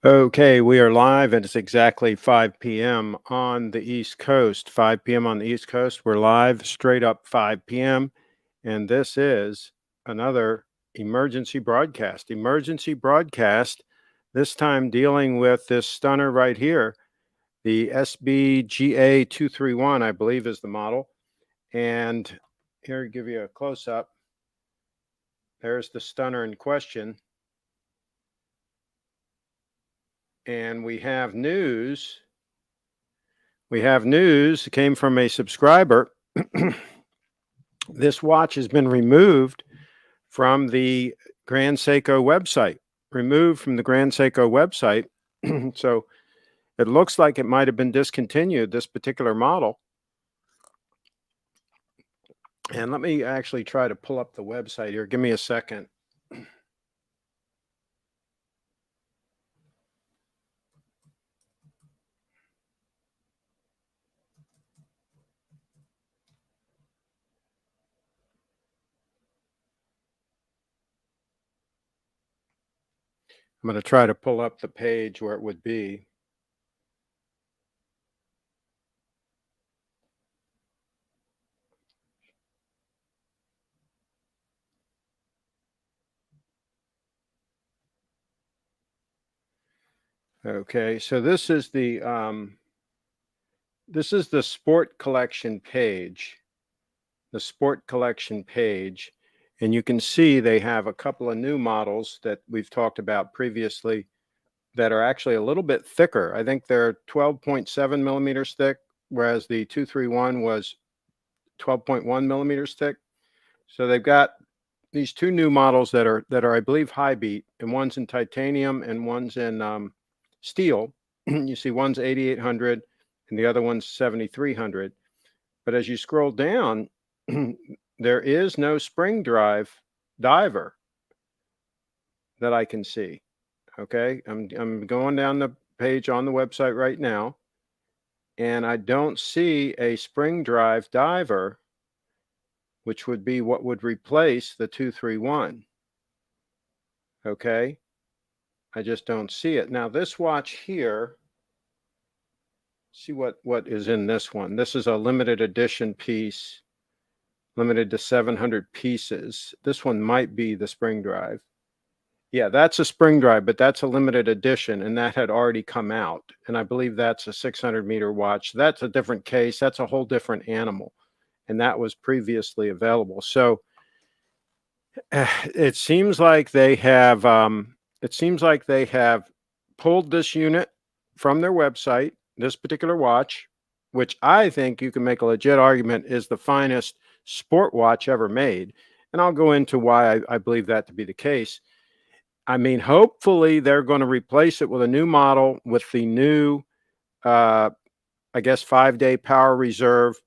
Okay, we are live and it's exactly 5 p.m. on the East Coast. 5 p.m. on the East Coast. We're live straight up 5 p.m. And this is another emergency broadcast. Emergency broadcast, this time dealing with this stunner right here. The SBGA231, I believe, is the model. And here, give you a close up. There's the stunner in question. And we have news. It came from a subscriber. This watch has been removed from the Grand Seiko website. So it looks like it might have been discontinued, this particular model. And let me actually try to pull up the website here. Give me a second. I'm going to try to pull up the page where it would be. Okay, so this is the sport collection page. The sport collection page. And you can see they have a couple of new models that we've talked about previously that are actually a little bit thicker. I think they're 12.7 millimeters thick, whereas the 231 was 12.1 millimeters thick. So they've got these two new models that are, I believe, high beat, and one's in titanium and one's in steel. You see one's 8800 and the other one's 7300. But as you scroll down, there is no spring drive diver that I can see. Okay, I'm going down the page on the website right now, and I don't see a spring drive diver, which would be what would replace the 231. Okay, I just don't see it. Now this watch here, see what is in this one. This is a limited edition piece, limited to 700 pieces. This one might be the spring drive. Yeah, that's a spring drive, but that's a limited edition, and that had already come out. And I believe that's a 600-meter watch. That's a different case. That's a whole different animal, and that was previously available. So it seems like they have. Pulled this unit from their website. This particular watch, which I think you can make a legit argument is the finest sport watch ever made, and I'll go into why I believe that to be the case. I mean, hopefully they're going to replace it with a new model with the new, I guess, 5-day power reserve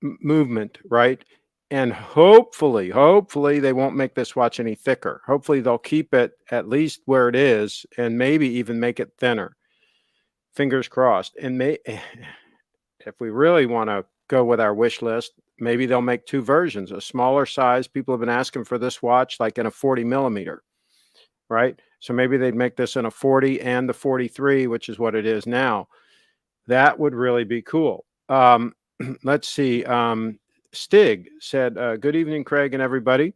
movement, right? And hopefully they won't make this watch any thicker. Hopefully they'll keep it at least where it is and maybe even make it thinner. Fingers crossed. And if we really want to go with our wish list, maybe they'll make two versions, a smaller size. People have been asking for this watch like in a 40 millimeter, right? So maybe they'd make this in a 40 and the 43, which is what it is now. That would really be cool. Let's see. Stig said, good evening, Craig and everybody.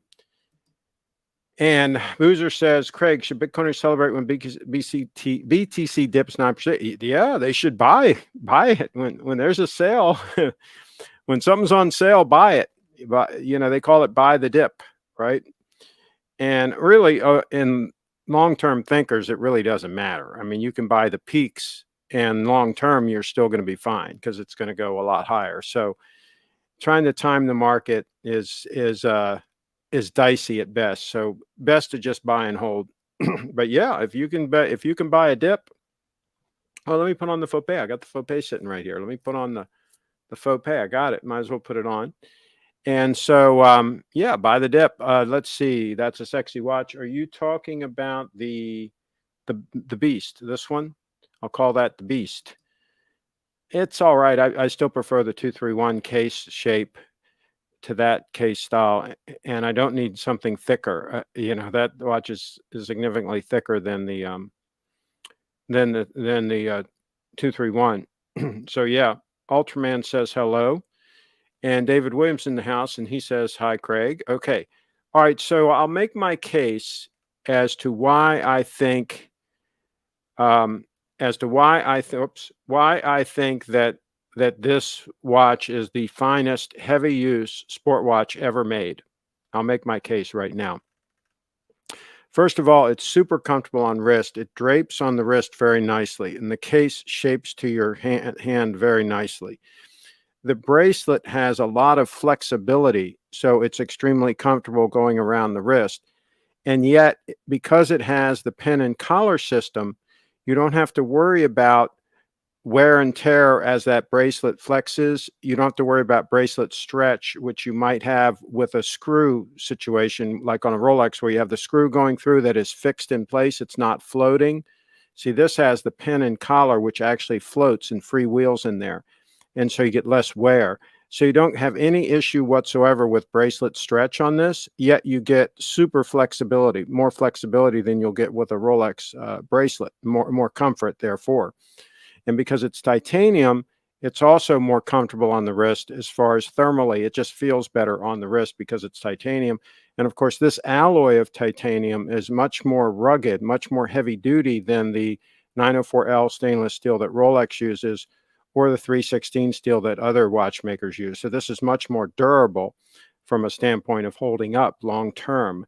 And Boozer says, Craig, should Bitcoiners celebrate when BTC dips 9%? Yeah, they should buy it when there's a sale. When something's on sale, buy it. You know, they call it buy the dip, right? And really, in long-term thinkers, it really doesn't matter. I mean, you can buy the peaks, and long-term, you're still going to be fine because it's going to go a lot higher. So trying to time the market is dicey at best. So best to just buy and hold. But yeah, if you can buy a dip. Oh, let me put on the faux pay. I got the faux pay sitting right here. Let me put on the faux pay. I got it. Might as well put it on. And so yeah, buy the dip. Let's see. That's a sexy watch. Are you talking about the Beast? This one? I'll call that the Beast. It's all right. I still prefer the 231 case shape to that case style, and I don't need something thicker. You know, that watch is significantly thicker than the 231. So yeah, Ultraman says hello, and David Williams in the house, and he says hi, Craig. Okay, all right. So I'll make my case as to why I think why I think that this watch is the finest heavy use sport watch ever made. I'll make my case right now. First of all, it's super comfortable on wrist. It drapes on the wrist very nicely, and the case shapes to your hand very nicely. The bracelet has a lot of flexibility, so it's extremely comfortable going around the wrist. And yet, because it has the pin and collar system, you don't have to worry about wear and tear as that bracelet flexes. You don't have to worry about bracelet stretch, which you might have with a screw situation, like on a Rolex, where you have the screw going through that is fixed in place. It's not floating. See, this has the pin and collar, which actually floats and freewheels in there. And so you get less wear. So you don't have any issue whatsoever with bracelet stretch on this, yet you get super flexibility, more flexibility than you'll get with a Rolex bracelet, more comfort therefore. And because it's titanium, it's also more comfortable on the wrist as far as thermally. It just feels better on the wrist because it's titanium. And of course, this alloy of titanium is much more rugged, much more heavy duty than the 904L stainless steel that Rolex uses, or the 316 steel that other watchmakers use. So this is much more durable from a standpoint of holding up long term.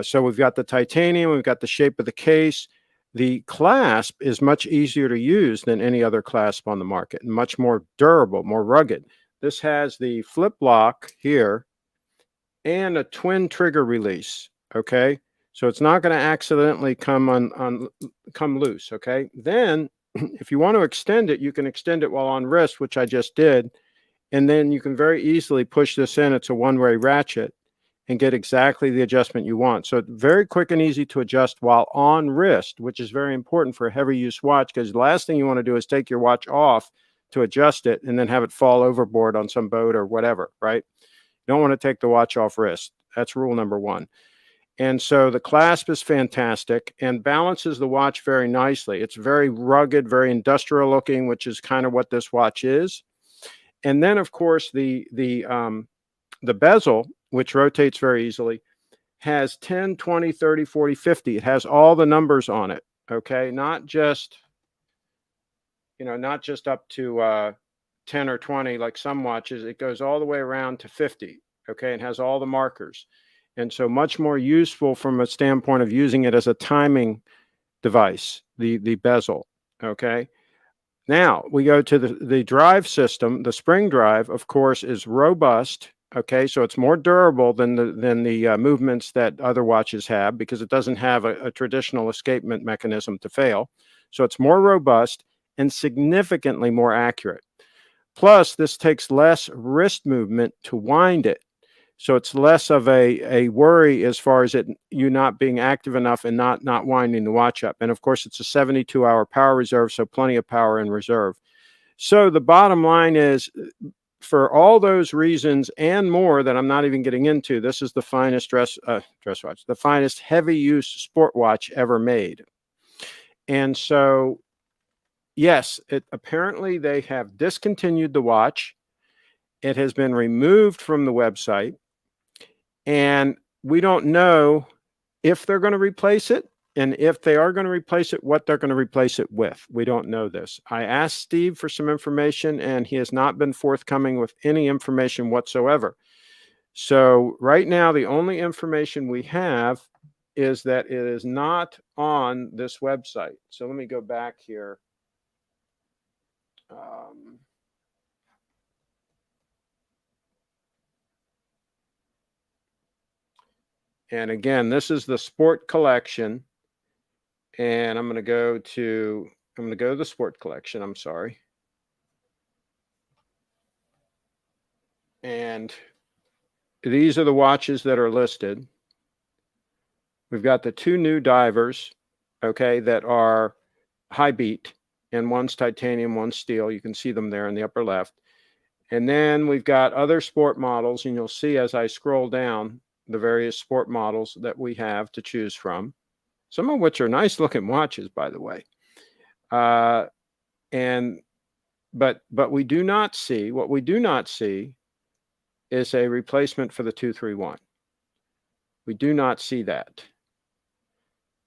So we've got the titanium, we've got the shape of the case. The clasp is much easier to use than any other clasp on the market, and much more durable, more rugged. This has the flip lock here and a twin trigger release, okay? So it's not going to accidentally come loose, okay? Then if you want to extend it, you can extend it while on wrist, which I just did. And then you can very easily push this in. It's a one-way ratchet and get exactly the adjustment you want. So it's very quick and easy to adjust while on wrist, which is very important for a heavy use watch, because the last thing you want to do is take your watch off to adjust it and then have it fall overboard on some boat or whatever, right? You don't want to take the watch off wrist. That's rule number one. And so the clasp is fantastic and balances the watch very nicely. It's very rugged, very industrial looking, which is kind of what this watch is. And then, of course, the bezel, which rotates very easily, has 10, 20, 30, 40, 50. It has all the numbers on it, okay? Not just up to 10 or 20 like some watches. It goes all the way around to 50, okay? It has all the markers. And so much more useful from a standpoint of using it as a timing device, the bezel, okay? Now we go to the drive system. The spring drive, of course, is robust, okay? So it's more durable than the movements that other watches have, because it doesn't have a traditional escapement mechanism to fail. So it's more robust and significantly more accurate. Plus, this takes less wrist movement to wind it. So it's less of a worry as far as you not being active enough and not winding the watch up. And of course, it's a 72-hour power reserve, so plenty of power in reserve. So the bottom line is, for all those reasons and more that I'm not even getting into, this is the finest dress watch, the finest heavy use sport watch ever made. And so, yes, apparently they have discontinued the watch. It has been removed from the website. And we don't know if they're going to replace it, and if they are going to replace it, what they're going to replace it with. We don't know this. I asked Steve for some information, and he has not been forthcoming with any information whatsoever. So right now, the only information we have is that it is not on this website. So let me go back here. And again, this is the sport collection. And I'm going to go to the sport collection. I'm sorry. And these are the watches that are listed. We've got the two new divers, okay, that are high beat, and one's titanium, one's steel. You can see them there in the upper left. And then we've got other sport models, and you'll see as I scroll down the various sport models that we have to choose from, some of which are nice looking watches, by the way. But we do not see, what we do not see is a replacement for the 231. We do not see that.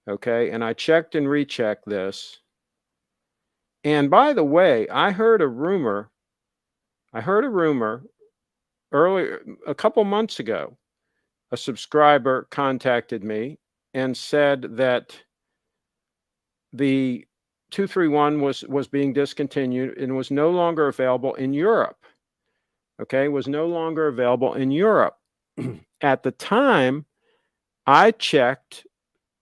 Okay, and I checked and rechecked this. And by the way, I heard a rumor earlier, a couple months ago. A subscriber contacted me and said that the 231 was being discontinued and was no longer available in Europe. Okay, was no longer available in Europe. At the time, I checked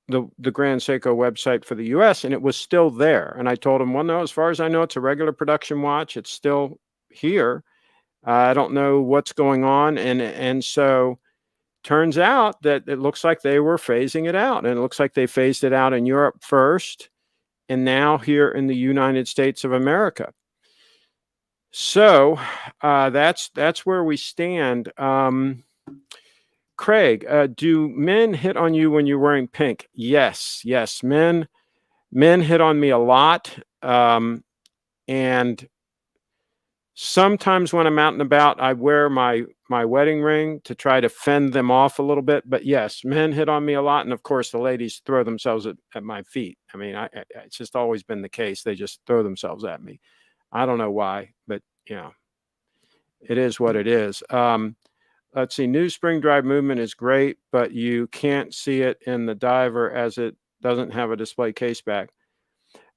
the Grand Seiko website for the US and it was still there. And I told him, well, no, as far as I know, it's a regular production watch. It's still here. I don't know what's going on. And so turns out that it looks like they were phasing it out. And it looks like they phased it out in Europe first and now here in the United States of America. So that's where we stand. Craig, do men hit on you when you're wearing pink? Yes, men hit on me a lot, and sometimes when I'm out and about, I wear my wedding ring to try to fend them off a little bit. But yes, men hit on me a lot, and of course, the ladies throw themselves at my feet. I mean, it's just always been the case. They just throw themselves at me. I don't know why, but it is what it is. Let's see, new spring drive movement is great, but you can't see it in the diver as it doesn't have a display case back.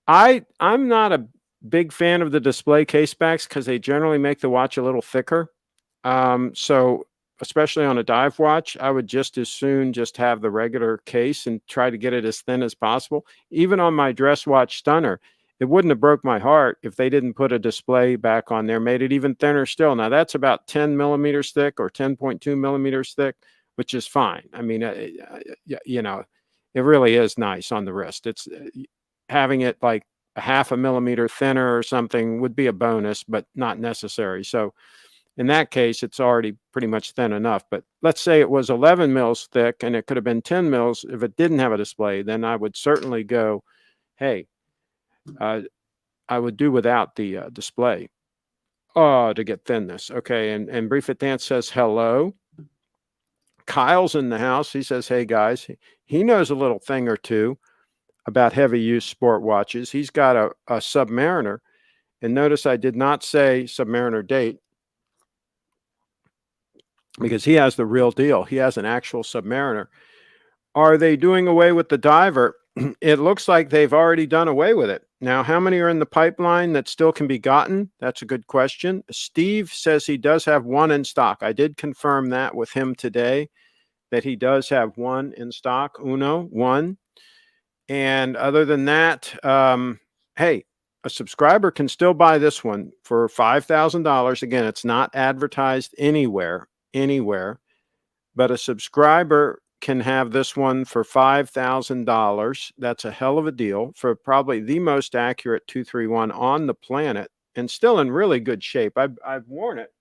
I'm not a big fan of the display case backs because they generally make the watch a little thicker. So especially on a dive watch, I would just as soon just have the regular case and try to get it as thin as possible. Even on my dress watch Stunner, it wouldn't have broke my heart if they didn't put a display back on there, made it even thinner still. Now that's about 10 millimeters thick or 10.2 millimeters thick, which is fine. I mean, it really is nice on the wrist. It's having it like a half a millimeter thinner or something would be a bonus, but not necessary. So in that case, it's already pretty much thin enough. But let's say it was 11 mils thick and it could have been 10 mils. If it didn't have a display, then I would certainly go, hey, I would do without the display to get thinness. Okay, and Brief Dance says hello. Kyle's in the house. He says, hey, guys. He knows a little thing or two about heavy use sport watches. He's got a Submariner. And notice I did not say Submariner date because he has the real deal. He has an actual Submariner. Are they doing away with the diver? It looks like they've already done away with it. Now, how many are in the pipeline that still can be gotten? That's a good question. Steve says he does have one in stock. I did confirm that with him today, that he does have one in stock, one. And other than that, hey, a subscriber can still buy this one for $5,000. Again, it's not advertised anywhere, but a subscriber can have this one for $5,000. That's a hell of a deal for probably the most accurate 231 on the planet and still in really good shape. I've worn it.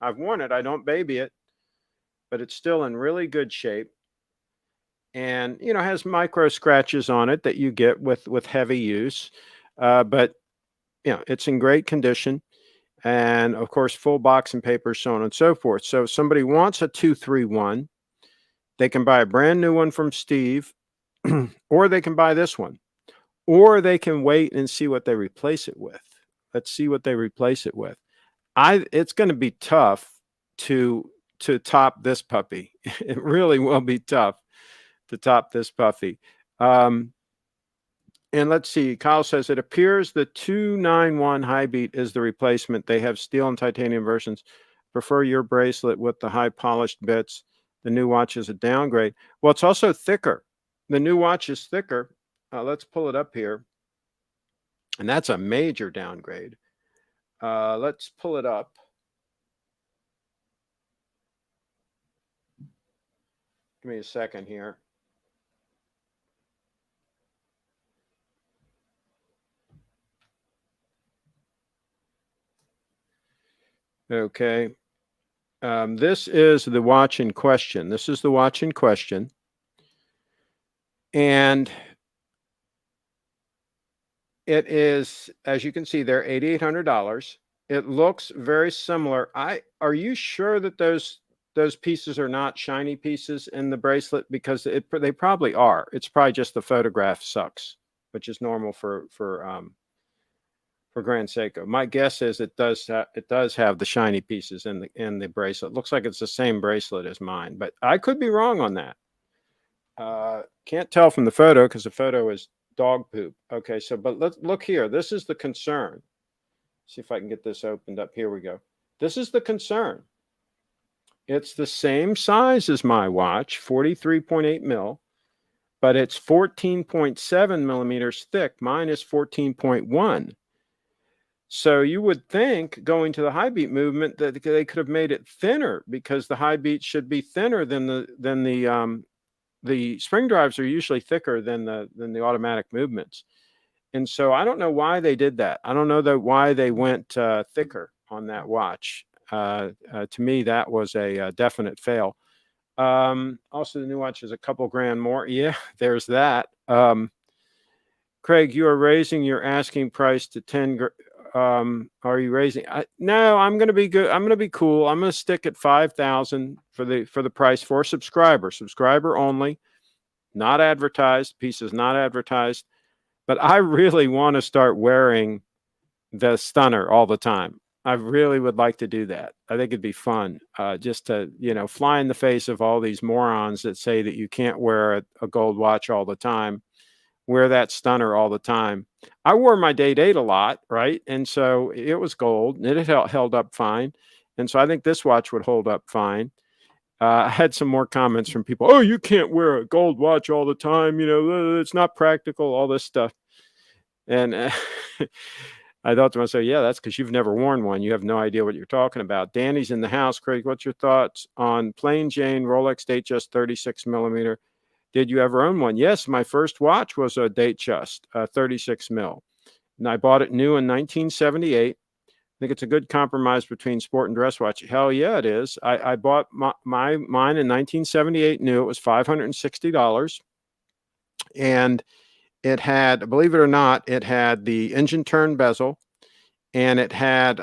I don't baby it, but it's still in really good shape. And, has micro scratches on it that you get with heavy use. But, it's in great condition. And of course, full box and paper, so on and so forth. So if somebody wants a 231, they can buy a brand new one from Steve, or they can buy this one, or they can wait and see what they replace it with. Let's see what they replace it with. It's going to be tough to top this puppy. It really will be tough to top this puppy. And let's see. Kyle says it appears the 291 high beat is the replacement. They have steel and titanium versions. Prefer your bracelet with the high polished bits. The new watch is a downgrade. Well, it's also thicker. The new watch is thicker. Let's pull it up here. And that's a major downgrade. Let's pull it up. Give me a second here. Okay. This is the watch in question. This is the watch in question. And it is, as you can see there, $8,800. It looks very similar. Are you sure that those pieces are not shiny pieces in the bracelet? Because they probably are. It's probably just the photograph sucks, which is normal for Grand Seiko. My guess is it does have the shiny pieces in the bracelet. Looks like it's the same bracelet as mine, but I could be wrong on that. Can't tell from the photo because the photo is dog poop. Okay, so but let's look here. This is the concern. See if I can get this opened up. Here we go. This is the concern. It's the same size as my watch, 43.8 mil, but it's 14.7 millimeters thick. Mine is 14.1. So you would think, going to the high beat movement, that they could have made it thinner, because the high beat should be thinner than the spring drives are usually thicker than the automatic movements. And so I don't know why they did that. I don't know why they went thicker on that watch. To me, that was a definite fail. Also, the new watch is a couple grand more. Yeah, there's that. Craig, you are raising your asking price to 10. Are you raising? No, I'm going to be good. I'm going to be cool. I'm going to stick at 5,000 for the price for subscriber only, not advertised. Piece is not advertised, but I really want to start wearing the stunner all the time. I really would like to do that. I think it'd be fun, just to, fly in the face of all these morons that say that you can't wear a gold watch all the time. Wear that stunner all the time. I wore my date 8 a lot, right? And so it was gold, and it held up fine. And so I think this watch would hold up fine. I had some more comments from people. Oh, you can't wear a gold watch all the time. It's not practical, all this stuff. And I thought to myself, yeah, that's because you've never worn one. You have no idea what you're talking about. Danny's in the house. Craig, what's your thoughts on plain Jane Rolex Datejust 36 millimeter? Did you ever own one? Yes, my first watch was a Datejust 36 mil. And I bought it new in 1978. I think it's a good compromise between sport and dress watch. Hell yeah, it is. I bought mine in 1978 new. It was $560. And it had, believe it or not, it had the engine turn bezel, and it had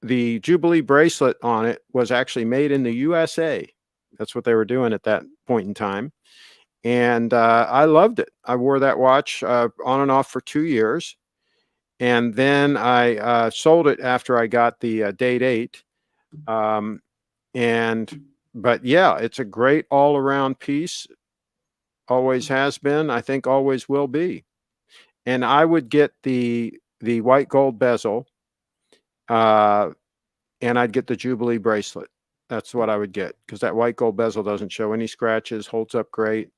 the Jubilee bracelet on it was actually made in the USA. That's what they were doing at that point in time. And I loved it. I wore that watch on and off for 2 years. And then I sold it after I got the Date 8. But yeah, it's a great all-around piece. Always has been. I think always will be. And I would get the white gold bezel, and I'd get the Jubilee bracelet. That's what I would get, because that white gold bezel doesn't show any scratches, holds up great.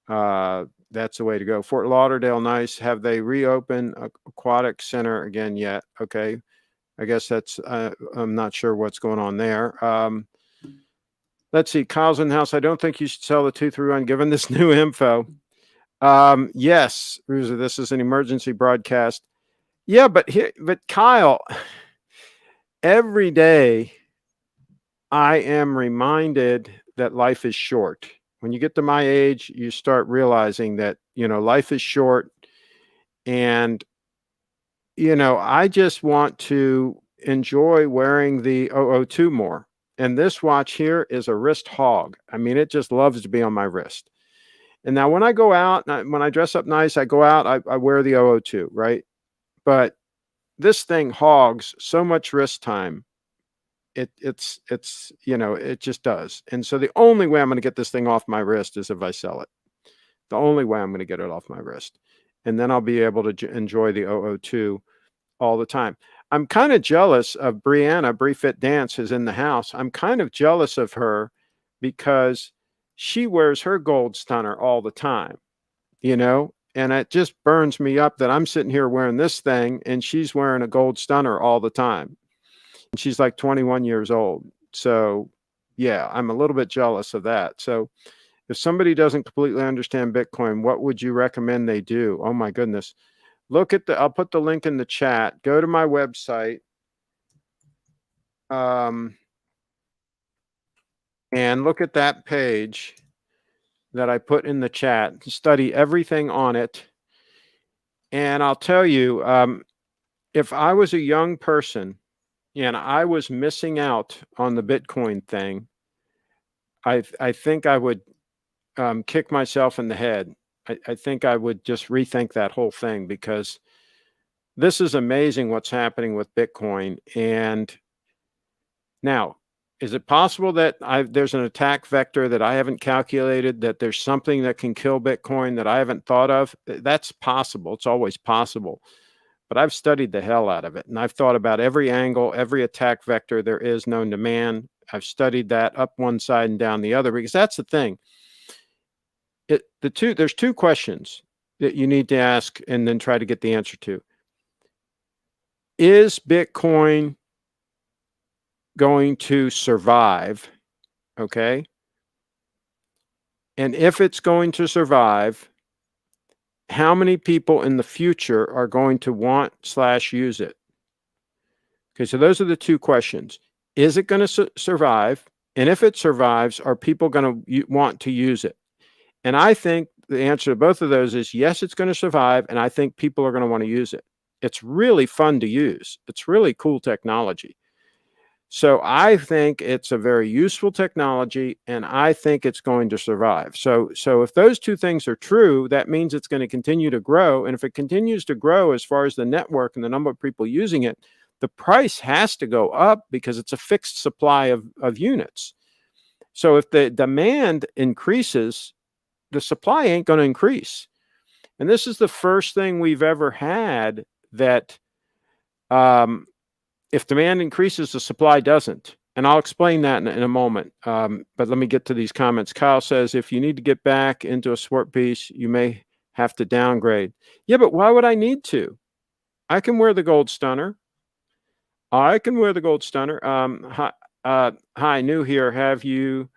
That's the way to go. Fort Lauderdale, nice. Have they reopened Aquatic Center again yet? Okay. I guess that's, I'm not sure what's going on there. Let's see. Kyle's in the house. I don't think you should sell the 231 given this new info. Yes, Ruza, this is an emergency broadcast. Yeah, but Kyle, every day I am reminded that life is short. When you get to my age, you start realizing that, life is short. And, I just want to enjoy wearing the 002 more. And this watch here is a wrist hog. I mean, it just loves to be on my wrist. And now when I go out, when I dress up nice, I go out, I wear the 002, right? But this thing hogs so much wrist time. It just does. And so the only way I'm going to get this thing off my wrist is if I sell it. The only way I'm going to get it off my wrist. And then I'll be able to enjoy the 002 all the time. I'm kind of jealous of Brianna. Fit Dance is in the house. I'm kind of jealous of her because she wears her gold stunner all the time, and it just burns me up that I'm sitting here wearing this thing and she's wearing a gold stunner all the time. And she's like 21 years old. So yeah, I'm a little bit jealous of that. So if somebody doesn't completely understand Bitcoin, what would you recommend they do? Oh my goodness. I'll put the link in the chat. Go to my website. And look at that page that I put in the chat. Study everything on it. And I'll tell you, if I was a young person and I was missing out on the Bitcoin thing, I think I would kick myself in the head. I think I would just rethink that whole thing, because this is amazing what's happening with Bitcoin. And now, is it possible that there's an attack vector that I haven't calculated, that there's something that can kill Bitcoin that I haven't thought of? That's possible. It's always possible. But I've studied the hell out of it, and I've thought about every angle, every attack vector there is known to man. I've studied that up one side and down the other, because that's the thing. There's two questions that you need to ask and then try to get the answer to. Is Bitcoin going to survive? Okay. And if it's going to survive, how many people in the future are going to want/use it? Okay, so those are the two questions. Is it going to survive? And if it survives, are people going to want to use it? And I think the answer to both of those is yes, it's going to survive, and I think people are going to want to use it. It's really fun to use. It's really cool technology. So I think it's a very useful technology, and I think it's going to survive. So if those two things are true, that means it's going to continue to grow. And if it continues to grow as far as the network and the number of people using it, the price has to go up, because it's a fixed supply of units. So if the demand increases, the supply ain't going to increase. And this is the first thing we've ever had that if demand increases, the supply doesn't. And I'll explain that in a moment. But let me get to these comments. Kyle says, if you need to get back into a sport piece, you may have to downgrade. Yeah, but why would I need to? I can wear the gold stunner. I can wear the gold stunner. Hi, new here. You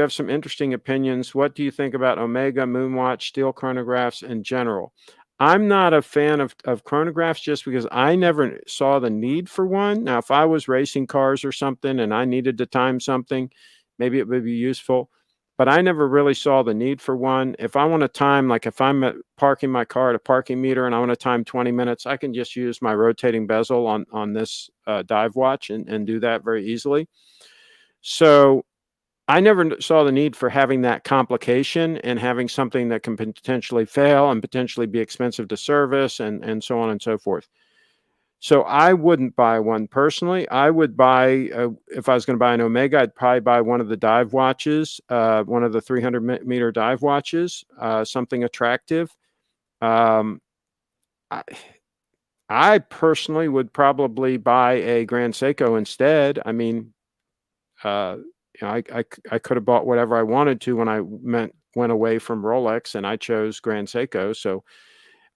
have some interesting opinions. What do you think about Omega, Moonwatch, steel chronographs in general? I'm not a fan of chronographs, just because I never saw the need for one. Now, if I was racing cars or something and I needed to time something, maybe it would be useful. But I never really saw the need for one. If I want to time, like if I'm parking my car at a parking meter and I want to time 20 minutes, I can just use my rotating bezel on this dive watch and do that very easily. So I never saw the need for having that complication and having something that can potentially fail and potentially be expensive to service and so on and so forth. So I wouldn't buy one personally. I would buy, if I was going to buy an Omega, I'd probably buy one of the dive watches, one of the 300-meter dive watches, something attractive. I personally would probably buy a Grand Seiko instead. I mean, I could have bought whatever I wanted to when I went away from Rolex, and I chose Grand Seiko. So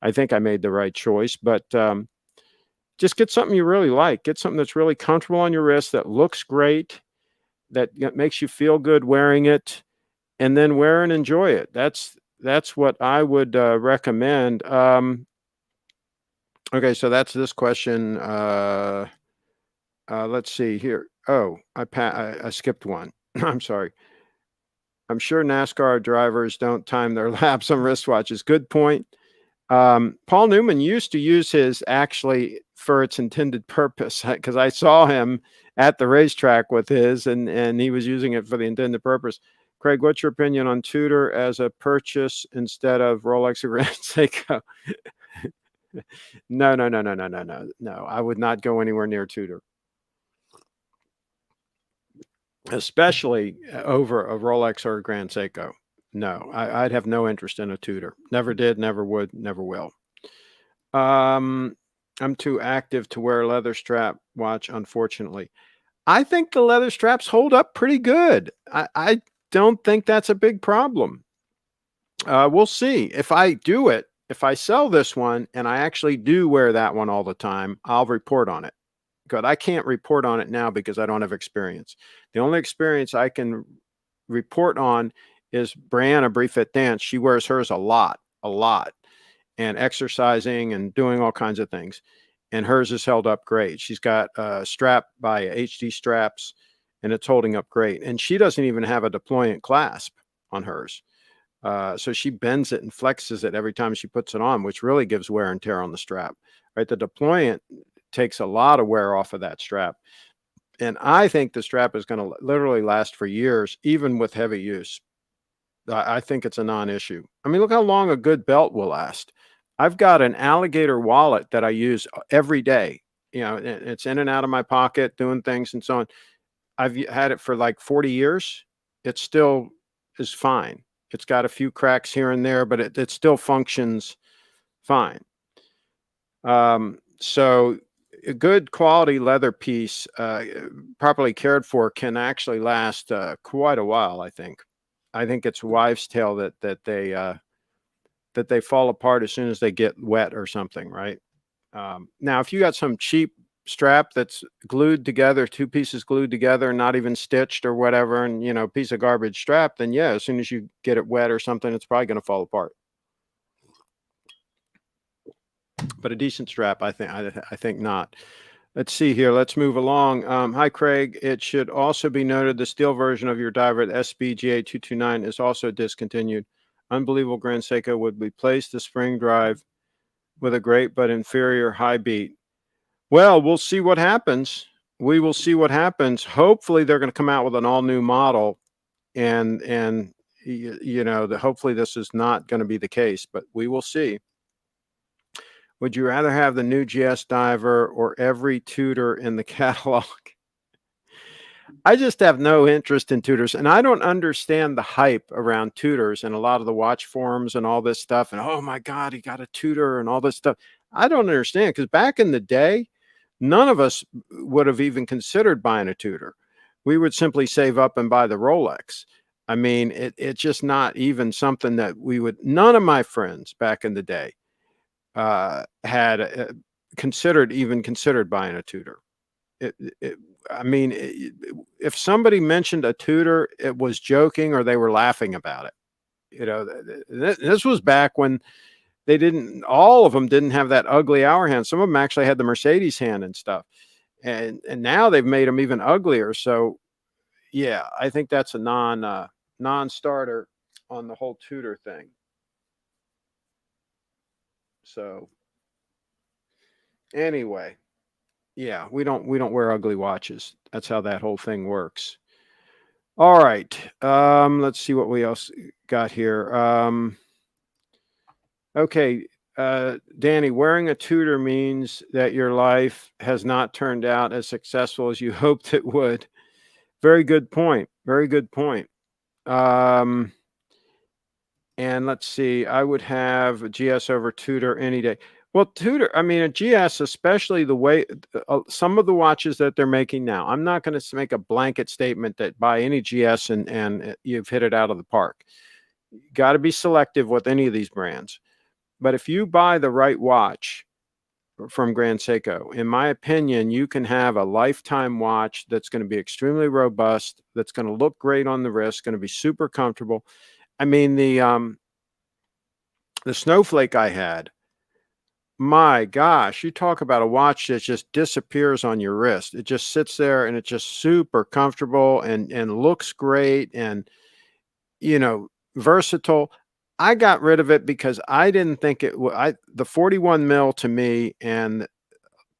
I think I made the right choice. But just get something you really like. Get something that's really comfortable on your wrist, that looks great, that makes you feel good wearing it, and then wear and enjoy it. That's what I would recommend. Okay, so that's this question. Let's see here. Oh, I skipped one. I'm sorry. I'm sure NASCAR drivers don't time their laps on wristwatches. Good point. Paul Newman used to use his actually for its intended purpose, because I saw him at the racetrack with his, and he was using it for the intended purpose. Craig, what's your opinion on Tudor as a purchase instead of Rolex or Grand Seiko? No. I would not go anywhere near Tudor, especially over a Rolex or a Grand Seiko. No, I'd have no interest in a Tudor. Never did, never would, never will. I'm too active to wear a leather strap watch, unfortunately. I think the leather straps hold up pretty good. I don't think that's a big problem. We'll see. If I do it, if I sell this one and I actually do wear that one all the time, I'll report on it. Good. I can't report on it now because I don't have experience. The only experience I can report on is Brianna Briefit Dance. She wears hers a lot, and exercising and doing all kinds of things. and hers is held up great. She's got a strap by HD Straps, and it's holding up great. And she doesn't even have a deployant clasp on hers. So she bends it and flexes it every time she puts it on, which really gives wear and tear on the strap, right? The deployant takes a lot of wear off of that strap. And I think the strap is going to literally last for years, even with heavy use. I think it's a non-issue. I mean, look how long a good belt will last. I've got an alligator wallet that I use every day. You know, it's in and out of my pocket, doing things and so on. I've had it for like 40 years. It still is fine. It's got a few cracks here and there, but it still functions fine. So a good quality leather piece, properly cared for, can actually last quite a while, I think. I think it's wives' tale that they fall apart as soon as they get wet or something, right? Now, if you got some cheap strap that's glued together, two pieces glued together, not even stitched or whatever, and you know, piece of garbage strap, then yeah, as soon as you get it wet or something, it's probably going to fall apart. But a decent strap, I think not. Let's see here. Let's move along. Hi, Craig. It should also be noted the steel version of your diver at SBGA231 is also discontinued. Unbelievable Grand Seiko would replace the spring drive with a great but inferior high beat. Well, we'll see what happens. We will see what happens. Hopefully, they're going to come out with an all-new model, and you know, hopefully this is not going to be the case, but we will see. Would you rather have the new GS diver or every Tudor in the catalog? I just have no interest in Tudors, and I don't understand the hype around Tudors and a lot of the watch forums and all this stuff. And oh my God, he got a Tudor and all this stuff. I don't understand, because back in the day, none of us would have even considered buying a Tudor. We would simply save up and buy the Rolex. I mean, it's just not even something that we would. None of my friends back in the day had considered buying a Tudor. I mean, if somebody mentioned a Tudor, it was joking or they were laughing about it. You know, this was back when all of them didn't have that ugly hour hand. Some of them actually had the Mercedes hand and stuff. And now they've made them even uglier. So yeah, I think that's a non-starter on the whole Tudor thing. So anyway, yeah, we don't wear ugly watches. That's how that whole thing works. All right. Let's see what we else got here. Okay. Danny, wearing a Tudor means that your life has not turned out as successful as you hoped it would. Very good point. Very good point. And let's see, I would have a GS over Tudor any day. Well, Tudor, I mean, a GS, especially the way some of the watches that they're making now, I'm not going to make a blanket statement that buy any GS and you've hit it out of the park. You got to be selective with any of these brands. But if you buy the right watch from Grand Seiko, in my opinion, you can have a lifetime watch that's going to be extremely robust, that's going to look great on the wrist, going to be super comfortable. I mean, the Snowflake I had, my gosh, you talk about a watch that just disappears on your wrist. It just sits there and it's just super comfortable and looks great and, you know, versatile. I got rid of it because I didn't think the 41 mil to me and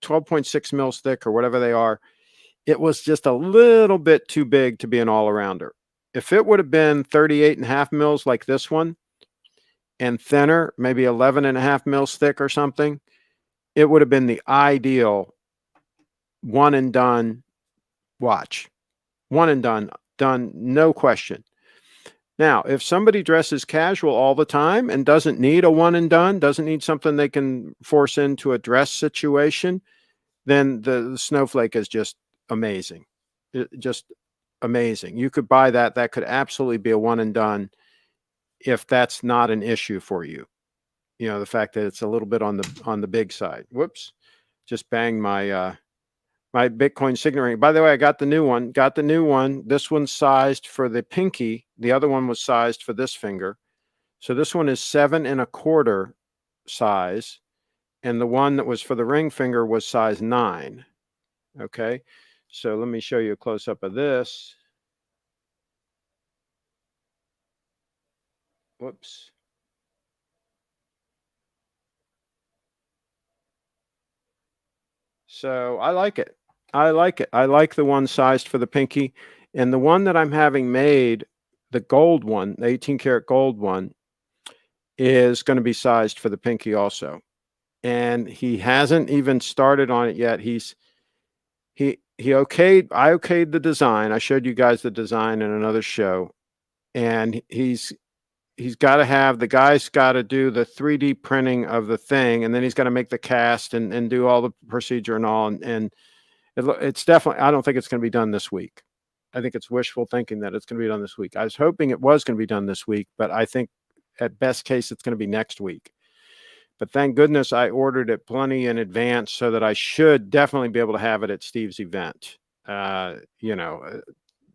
12.6 mils thick or whatever they are, it was just a little bit too big to be an all-arounder. If it would have been 38.5 mils like this one, and thinner, maybe 11.5 mils thick or something, it would have been the ideal one and done watch. One and done, no question. Now, if somebody dresses casual all the time and doesn't need a one and done, doesn't need something they can force into a dress situation, then the Snowflake is just amazing. Just amazing. You could buy that. That could absolutely be a one and done if that's not an issue for you. You know, the fact that it's a little bit on the big side. Whoops, just banged my my Bitcoin signet ring. By the way, I got the new one. This one's sized for the pinky. The other one was sized for this finger. So this one is 7 1/4 size, and the one that was for the ring finger was size 9. Okay, so let me show you a close-up of this. Whoops. So I like it. I like it. I like the one sized for the pinky. And the one that I'm having made, the gold one, the 18 karat gold one, is going to be sized for the pinky also. And he hasn't even started on it yet. I okayed the design. I showed you guys the design in another show. And he's got to have, the guy's got to do the 3D printing of the thing, and then he's got to make the cast and do all the procedure and all. And it's definitely, I don't think it's going to be done this week. I think it's wishful thinking that it's going to be done this week. I was hoping it was going to be done this week, but I think at best case, it's going to be next week. But thank goodness I ordered it plenty in advance so that I should definitely be able to have it at Steve's event. You know,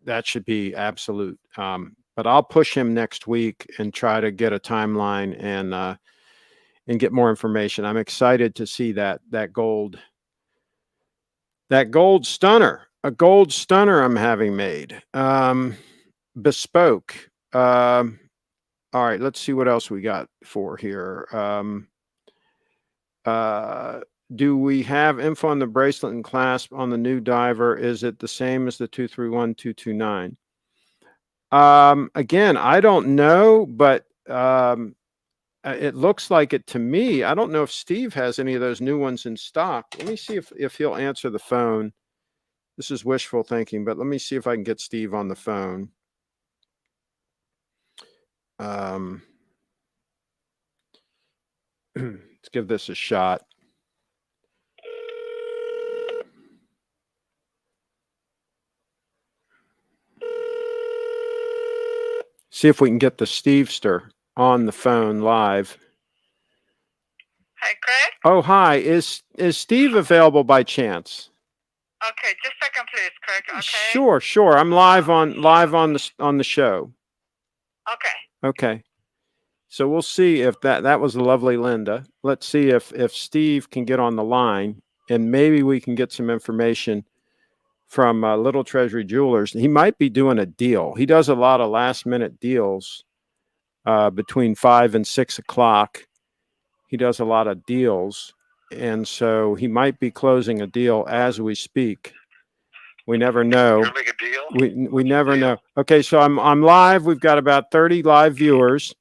that should be absolute. But I'll push him next week and try to get a timeline and get more information. I'm excited to see that gold stunner, a gold stunner I'm having made. Bespoke. All right, let's see what else we got for here. Do we have info on the bracelet and clasp on the new diver? Is it the same as the 231, 229? Again, I don't know, but it looks like it to me. I don't know if Steve has any of those new ones in stock. Let me see if he'll answer the phone. This is wishful thinking, but let me see if I can get Steve on the phone. Let's give this a shot. See if we can get the Stevester on the phone live. Hi, Craig. Oh, hi. Is Steve available by chance? Okay, just a second, please, Craig. Okay. Sure. I'm live on the show. Okay. Okay. So we'll see if that was the lovely Linda. Let's see if Steve can get on the line, and maybe we can get some information from Little Treasury Jewelers. He might be doing a deal. He does a lot of last minute deals between 5 and 6 o'clock. He does a lot of deals, and so he might be closing a deal as we speak. We never know. You're making a deal? We never know. Okay, so I'm live. We've got about 30 live viewers,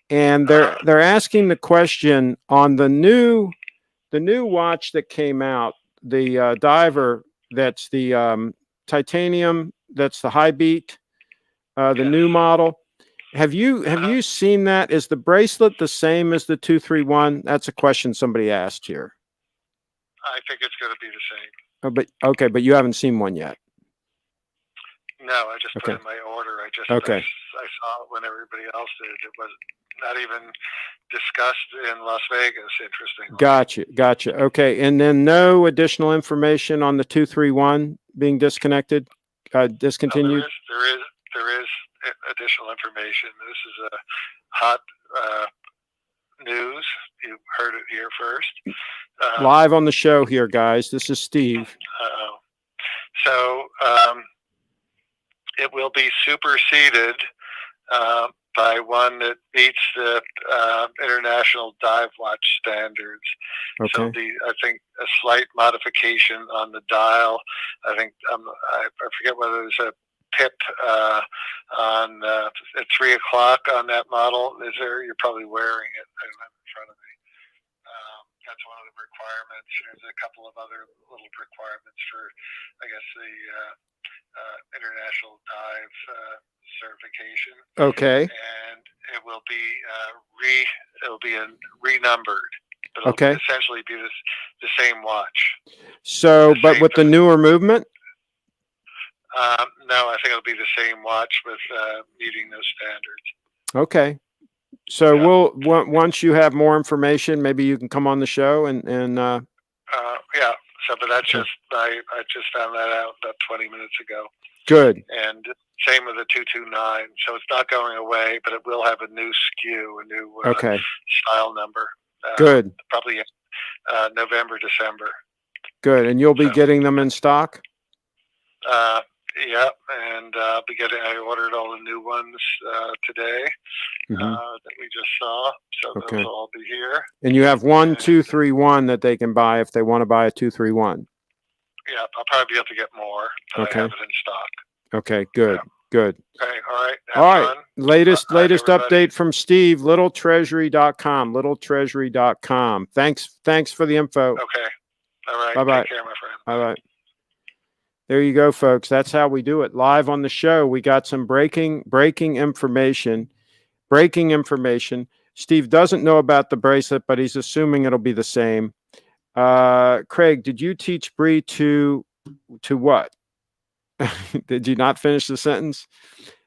and they're asking the question on the new watch that came out, the diver that's the titanium, that's the high beat, the new model. Have you seen that? Is the bracelet the same as the 231? That's a question somebody asked here. I think it's going to be the same. Oh, but you haven't seen one yet. No, I just put in my order. I saw it when everybody else did. It was not even discussed in Las Vegas, interestingly. Gotcha. Okay, and then no additional information on the 231 being disconnected, discontinued? No, there is additional information. This is a hot news. You heard it here first. Live on the show here, guys. This is Steve. So it will be superseded by one that meets the international dive watch standards. Okay. So I think a slight modification on the dial. I think I forget whether there's a pip on at 3 o'clock on that model. Is there? You're probably wearing it. I don't have it in front of me. That's one of the requirements. There's a couple of other little requirements for, I guess, the international dive certification. Okay. And it will be renumbered. But it'll essentially be the same watch. So, but with the newer movement? No, I think it'll be the same watch with meeting those standards. Okay. So we'll once you have more information, maybe you can come on the show and yeah. So, but that's just I just found that out about 20 minutes ago. Good. And same with the 229. So it's not going away, but it will have a new SKU, a new style number. Good. Probably November, December. Good. And you'll be So, getting them in stock? yeah, and I ordered all the new ones today that we just saw. So Okay. those will all be here. And you have 1-2-3-1 that they can buy if they want to buy a 2-3-1. Yeah, I'll probably be able to get more, but I have it in stock. Okay, good, good. Okay, all right. All right. Fun. Latest everybody. update from Steve, littletreasury.com, littletreasury.com. Thanks for the info. Okay. All right. Bye-bye. Take care, my friend. Bye-bye. There you go, folks. That's how we do it. Live on the show. We got some breaking information. Steve doesn't know about the bracelet, but he's assuming it'll be the same. Craig, did you teach Bree to what? Did you not finish the sentence?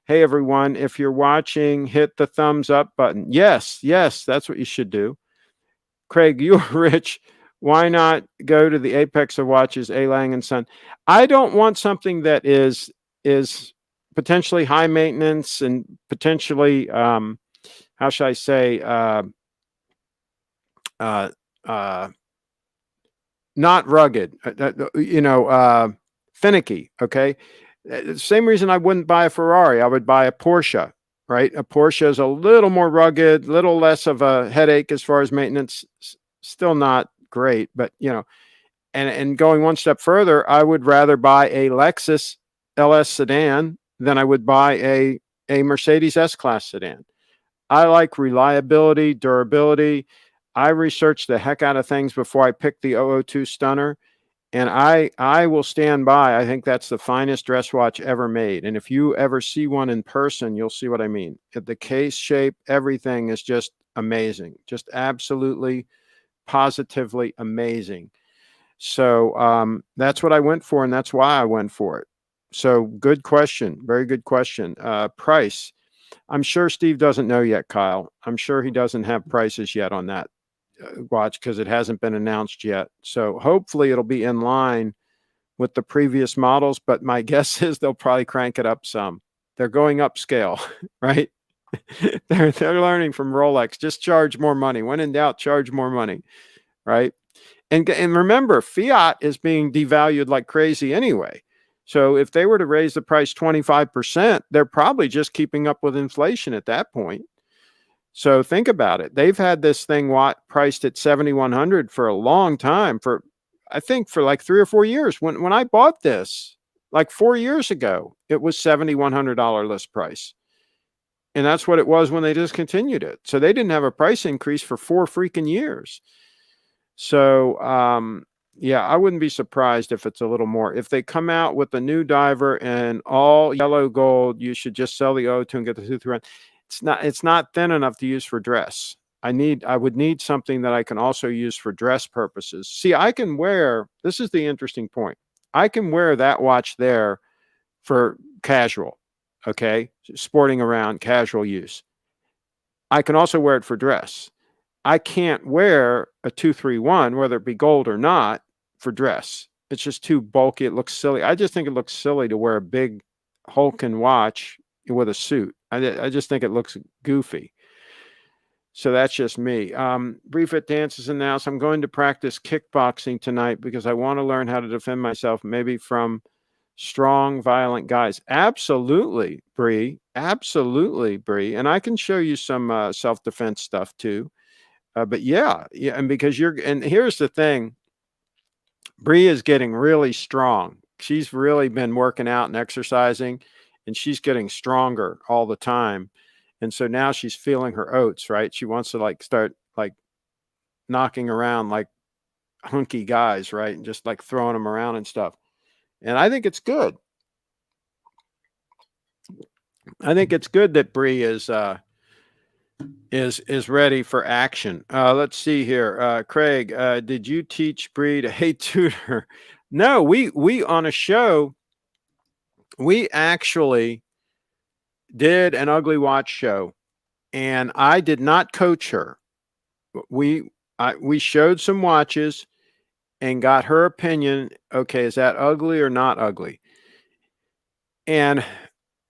Hey, everyone, if you're watching, hit the thumbs up button. Yes, that's what you should do. Craig, you're rich. Why not go to the apex of watches, A. Lang & Son? I don't want something that is potentially high maintenance and potentially, how should I say, not rugged, finicky, okay? Same reason I wouldn't buy a Ferrari. I would buy a Porsche, right? A Porsche is a little more rugged, little less of a headache as far as maintenance. Still not great, but and going one step further, I would rather buy a Lexus LS sedan than I would buy a Mercedes S-Class sedan. I like reliability, durability. I research the heck out of things before I pick the 002 Stunner. And I will stand by. I think that's the finest dress watch ever made. And if you ever see one in person, you'll see what I mean. The case shape, everything is just amazing. Just absolutely, positively amazing. So that's what I went for, and that's why I went for it. So good question. Very good question. Price. I'm sure Steve doesn't know yet, Kyle. I'm sure he doesn't have prices yet on that watch because it hasn't been announced yet. So hopefully it'll be in line with the previous models, but my guess is they'll probably crank it up some. They're going upscale, right? they're learning from Rolex. Just charge more money. When in doubt, charge more money, right? And remember, fiat is being devalued like crazy anyway. So if they were to raise the price 25%, they're probably just keeping up with inflation at that point. So think about it. They've had this thing priced at $7,100 for a long time, I think for like 3 or 4 years. When I bought this, like 4 years ago, it was $7,100 list price. And that's what it was when they discontinued it. So they didn't have a price increase for 4 freaking years. So, yeah, I wouldn't be surprised if it's a little more. If they come out with a new diver and all yellow gold, you should just sell the O2 and get the 231. It's not thin enough to use for dress. I would need something that I can also use for dress purposes. See, I can wear, this is the interesting point. I can wear that watch there for casual, okay? Sporting around, casual use. I can also wear it for dress. I can't wear a 231, whether it be gold or not, for dress. It's just too bulky. It looks silly. I just think it looks silly to wear a big hulking watch with a suit. I just think it looks goofy. So that's just me. Briefit Dance is announced. I'm going to practice kickboxing tonight because I want to learn how to defend myself, maybe from strong, violent guys. Absolutely, Bree. Absolutely, Bree. And I can show you some self-defense stuff too. But yeah, and because and here's the thing, Bree is getting really strong. She's really been working out and exercising, and she's getting stronger all the time. And so now she's feeling her oats, right? She wants to start knocking around like hunky guys, right? And just throwing them around and stuff. And I think it's good. I think it's good that Bree is ready for action. Let's see here. Craig, did you teach Bree to hate tutor? No, we on a show, we actually did an ugly watch show, and I did not coach her. We showed some watches and got her opinion. Okay, is that ugly or not ugly? And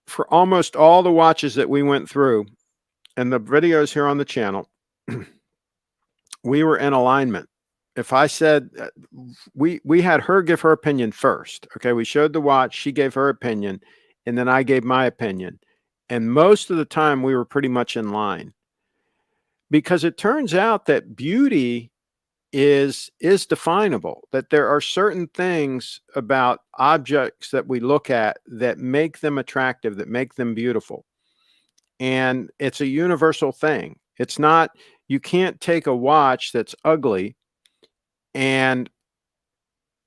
for almost all the watches that we went through, and the videos here on the channel, we were in alignment. if I said we had her give her opinion first, okay, we showed the watch, she gave her opinion, and then I gave my opinion, and most of the time we were pretty much in line, because it turns out that beauty is definable, that there are certain things about objects that we look at that make them attractive, that make them beautiful, and it's a universal thing. It's not, you can't take a watch that's ugly and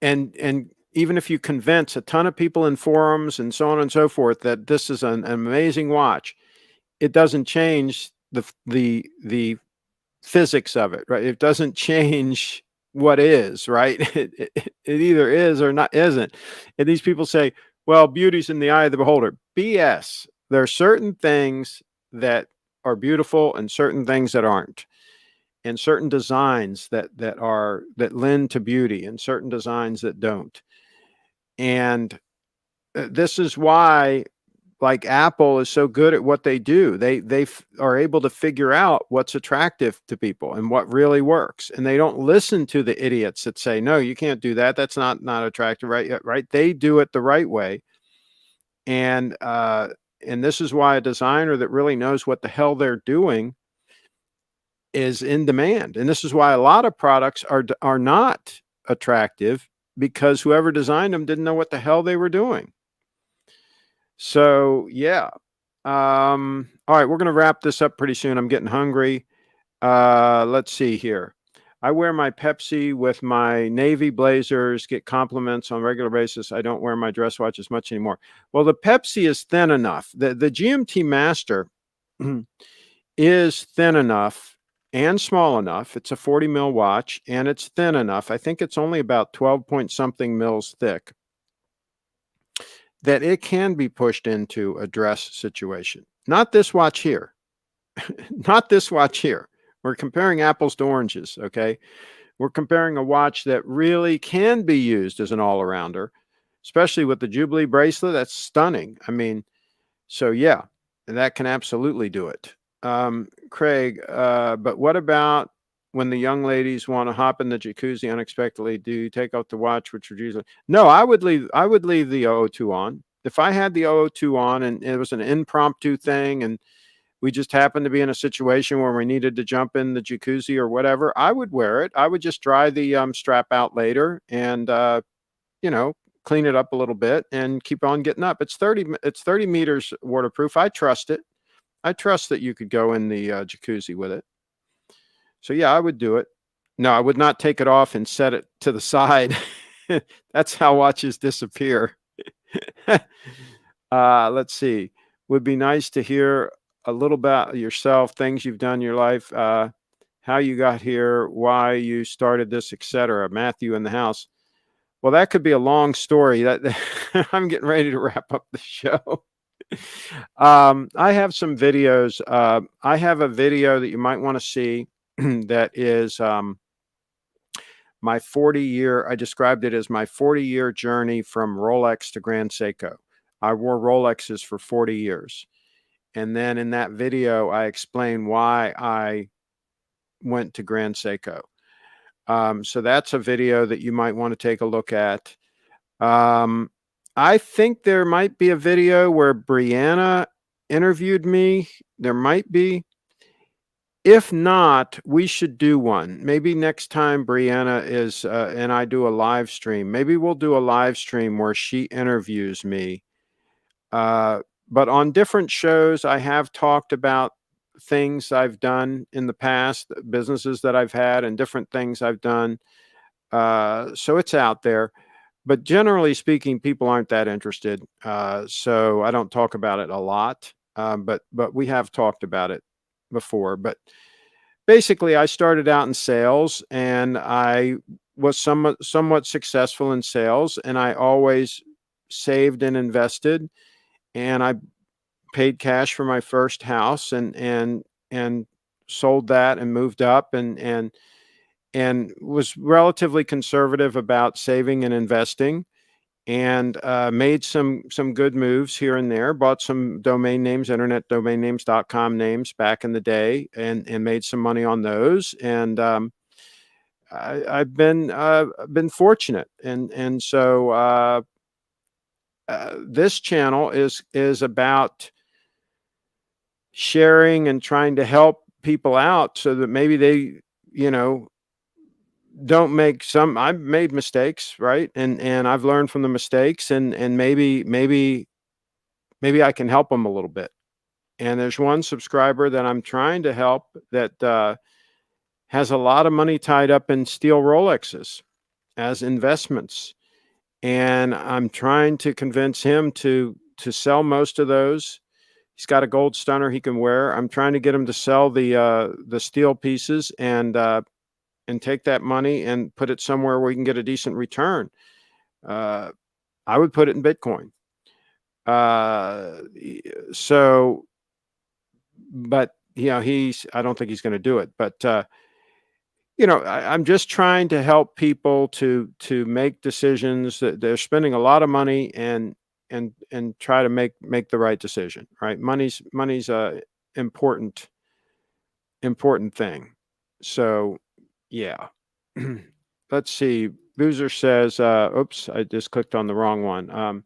and even if you convince a ton of people in forums and so on and so forth that this is an amazing watch, it doesn't change the physics of it, right? It doesn't change what is, right? It either is or not isn't. And these people say, well, beauty's in the eye of the beholder. BS. There are certain things that are beautiful and certain things that aren't, and certain designs that lend to beauty and certain designs that don't. And this is why, like, Apple is so good at what they do. They are able to figure out what's attractive to people and what really works, and they don't listen to the idiots that say, no, you can't do that, that's not attractive, right? They do it the right way. And this is why a designer that really knows what the hell they're doing is in demand. And this is why a lot of products are not attractive, because whoever designed them didn't know what the hell they were doing. So yeah. All right, we're going to wrap this up pretty soon. I'm getting hungry. Let's see here. I wear my Pepsi with my navy blazers, get compliments on a regular basis. I don't wear my dress watches much anymore. Well, the Pepsi is thin enough. The GMT Master is thin enough and small enough. It's a 40 mil watch, and it's thin enough. I think it's only about 12 point something mils thick, that it can be pushed into a dress situation. Not this watch here. Not this watch here. We're comparing apples to oranges, okay? We're comparing a watch that really can be used as an all-arounder, especially with the Jubilee bracelet. That's stunning. I mean, so yeah, that can absolutely do it. Craig, but what about when the young ladies want to hop in the jacuzzi unexpectedly? Do you take out the watch, which would usually... No, I would leave the 002 on. If I had the 002 on and it was an impromptu thing and we just happened to be in a situation where we needed to jump in the jacuzzi or whatever, I would wear it. I would just dry the strap out later and you know, clean it up a little bit and keep on getting up. It's 30 meters waterproof. I trust it. I trust that you could go in the jacuzzi with it. So yeah, I would do it. No, I would not take it off and set it to the side. That's how watches disappear. Let's see. Would be nice to hear a little about yourself, things you've done in your life, how you got here, why you started this, etc. Matthew in the house. Well, that could be a long story. That I'm getting ready to wrap up the show. I have some videos. I have a video that you might want to see that is my 40-year, I described it as my 40-year journey from Rolex to Grand Seiko. I wore Rolexes for 40 years. And then in that video, I explain why I went to Grand Seiko. So that's a video that you might want to take a look at. I think there might be a video where Brianna interviewed me. There might be. If not, we should do one. Maybe next time Brianna is and I do a live stream. Maybe we'll do a live stream where she interviews me. But on different shows, I have talked about things I've done in the past, businesses that I've had, and different things I've done. So it's out there. But generally speaking, people aren't that interested. So I don't talk about it a lot. But we have talked about it before. But basically, I started out in sales, and I was somewhat successful in sales, and I always saved and invested. And I paid cash for my first house and sold that and moved up and was relatively conservative about saving and investing, and made some good moves here and there. Bought some domain names, internet domain names.com names back in the day, and made some money on those. And I've been fortunate, and so this channel is about sharing and trying to help people out so that maybe they, you know, don't make some. I've made mistakes, right? And I've learned from the mistakes, and maybe I can help them a little bit. And there's one subscriber that I'm trying to help that has a lot of money tied up in steel Rolexes as investments, and I'm trying to convince him to sell most of those. He's got a gold stunner he can wear. I'm trying to get him to sell the steel pieces and take that money and put it somewhere where he can get a decent return. I would put it in Bitcoin. So, but I don't think he's going to do it. But I'm just trying to help people to make decisions that they're spending a lot of money and try to make the right decision. Right, money's a important thing. So, yeah. Let's see. Boozer says, oops, I just clicked on the wrong one.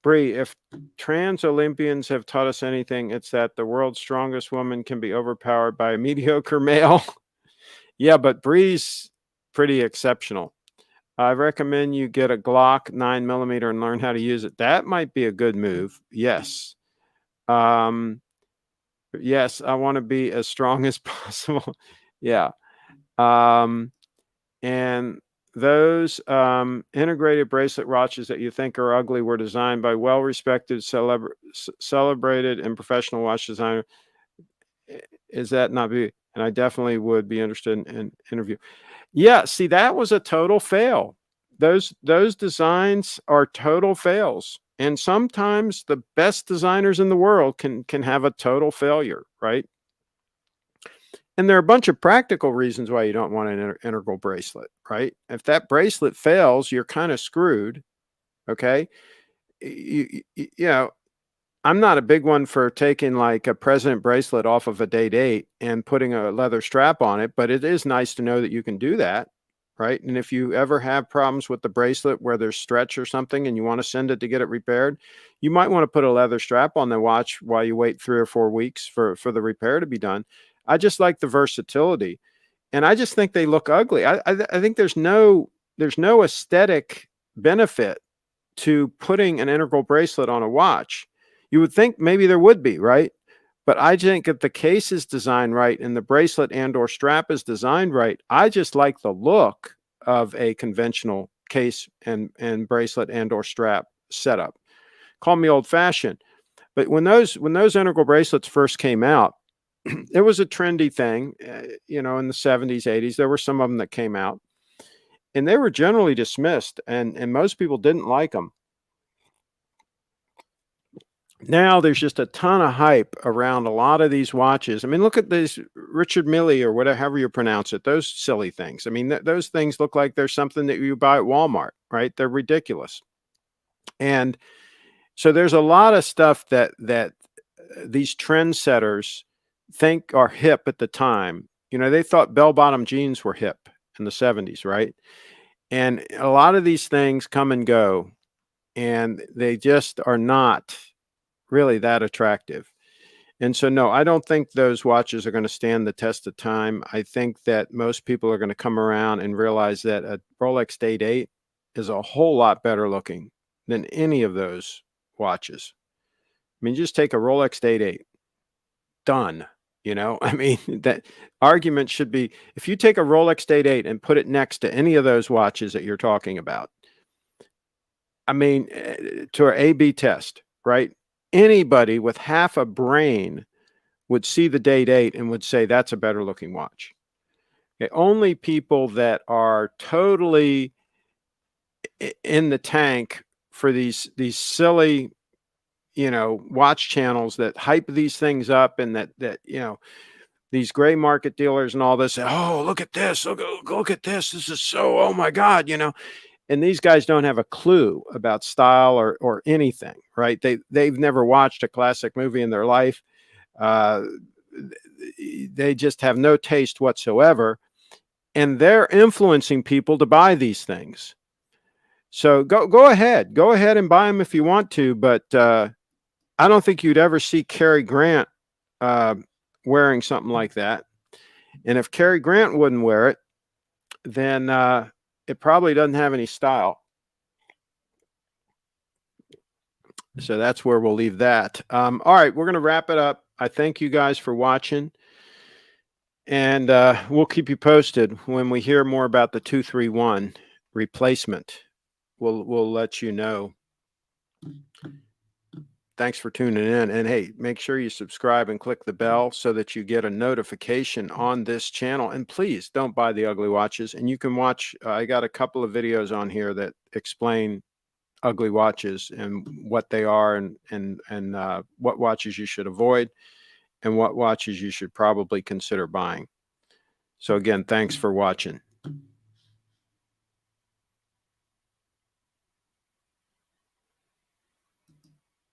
Bree, if trans Olympians have taught us anything, it's that the world's strongest woman can be overpowered by a mediocre male. Yeah, but Bree's pretty exceptional. I recommend you get a Glock 9mm and learn how to use it. That might be a good move. Yes. Yes, I want to be as strong as possible. Yeah. And those integrated bracelet watches that you think are ugly were designed by well-respected, celebrated, and professional watch designer. Is that not be? And I definitely would be interested in interview. Yeah, see, that was a total fail. Those designs are total fails, and sometimes the best designers in the world can have a total failure, right? And there are a bunch of practical reasons why you don't want an integral bracelet, right? If that bracelet fails, you're kind of screwed. Okay. You know, I'm not a big one for taking like a president bracelet off of a date 8 and putting a leather strap on it, but it is nice to know that you can do that. Right. And if you ever have problems with the bracelet where there's stretch or something and you want to send it to get it repaired, you might want to put a leather strap on the watch while you wait 3 or 4 weeks for the repair to be done. I just like the versatility, and I just think they look ugly. I think there's no aesthetic benefit to putting an integral bracelet on a watch. You would think maybe there would be, right? But I think if the case is designed right and the bracelet and or strap is designed right, I just like the look of a conventional case and bracelet and or strap setup. Call me old fashioned, but when those integral bracelets first came out, it was a trendy thing, in the 70s, 80s. There were some of them that came out, and they were generally dismissed, and most people didn't like them. Now there's just a ton of hype around a lot of these watches. I mean, look at these Richard Mille or whatever, however you pronounce it, those silly things. I mean, those things look like they're something that you buy at Walmart, right? They're ridiculous. And so there's a lot of stuff that these trendsetters think are hip at the time. They thought bell-bottom jeans were hip in the 70s, right? And a lot of these things come and go, and they just are not really that attractive. And so, no, I don't think those watches are going to stand the test of time. I think that most people are going to come around and realize that a Rolex Date 8 is a whole lot better looking than any of those watches. I mean, just take a Rolex Date 8. Done. I mean, that argument should be, if you take a Rolex Date 8 and put it next to any of those watches that you're talking about, I mean, to our A/B test, right? Anybody with half a brain would see the Date 8 and would say that's a better looking watch. Okay, only people that are totally in the tank for these silly watch channels that hype these things up, and that these gray market dealers and all this say, oh, look at this, look at this, this is so, oh my God, and these guys don't have a clue about style or anything, right? They've never watched a classic movie in their life. They just have no taste whatsoever. and they're influencing people to buy these things. So go ahead and buy them if you want to, but I don't think you'd ever see Cary Grant wearing something like that. And if Cary Grant wouldn't wear it, then it probably doesn't have any style. So that's where we'll leave that. All right, we're going to wrap it up. I thank you guys for watching. And we'll keep you posted when we hear more about the 231 replacement. We'll let you know. Thanks for tuning in. And hey, make sure you subscribe and click the bell so that you get a notification on this channel. And please don't buy the ugly watches. And you can watch, I got a couple of videos on here that explain ugly watches and what they are, and what watches you should avoid and what watches you should probably consider buying. So again, thanks for watching.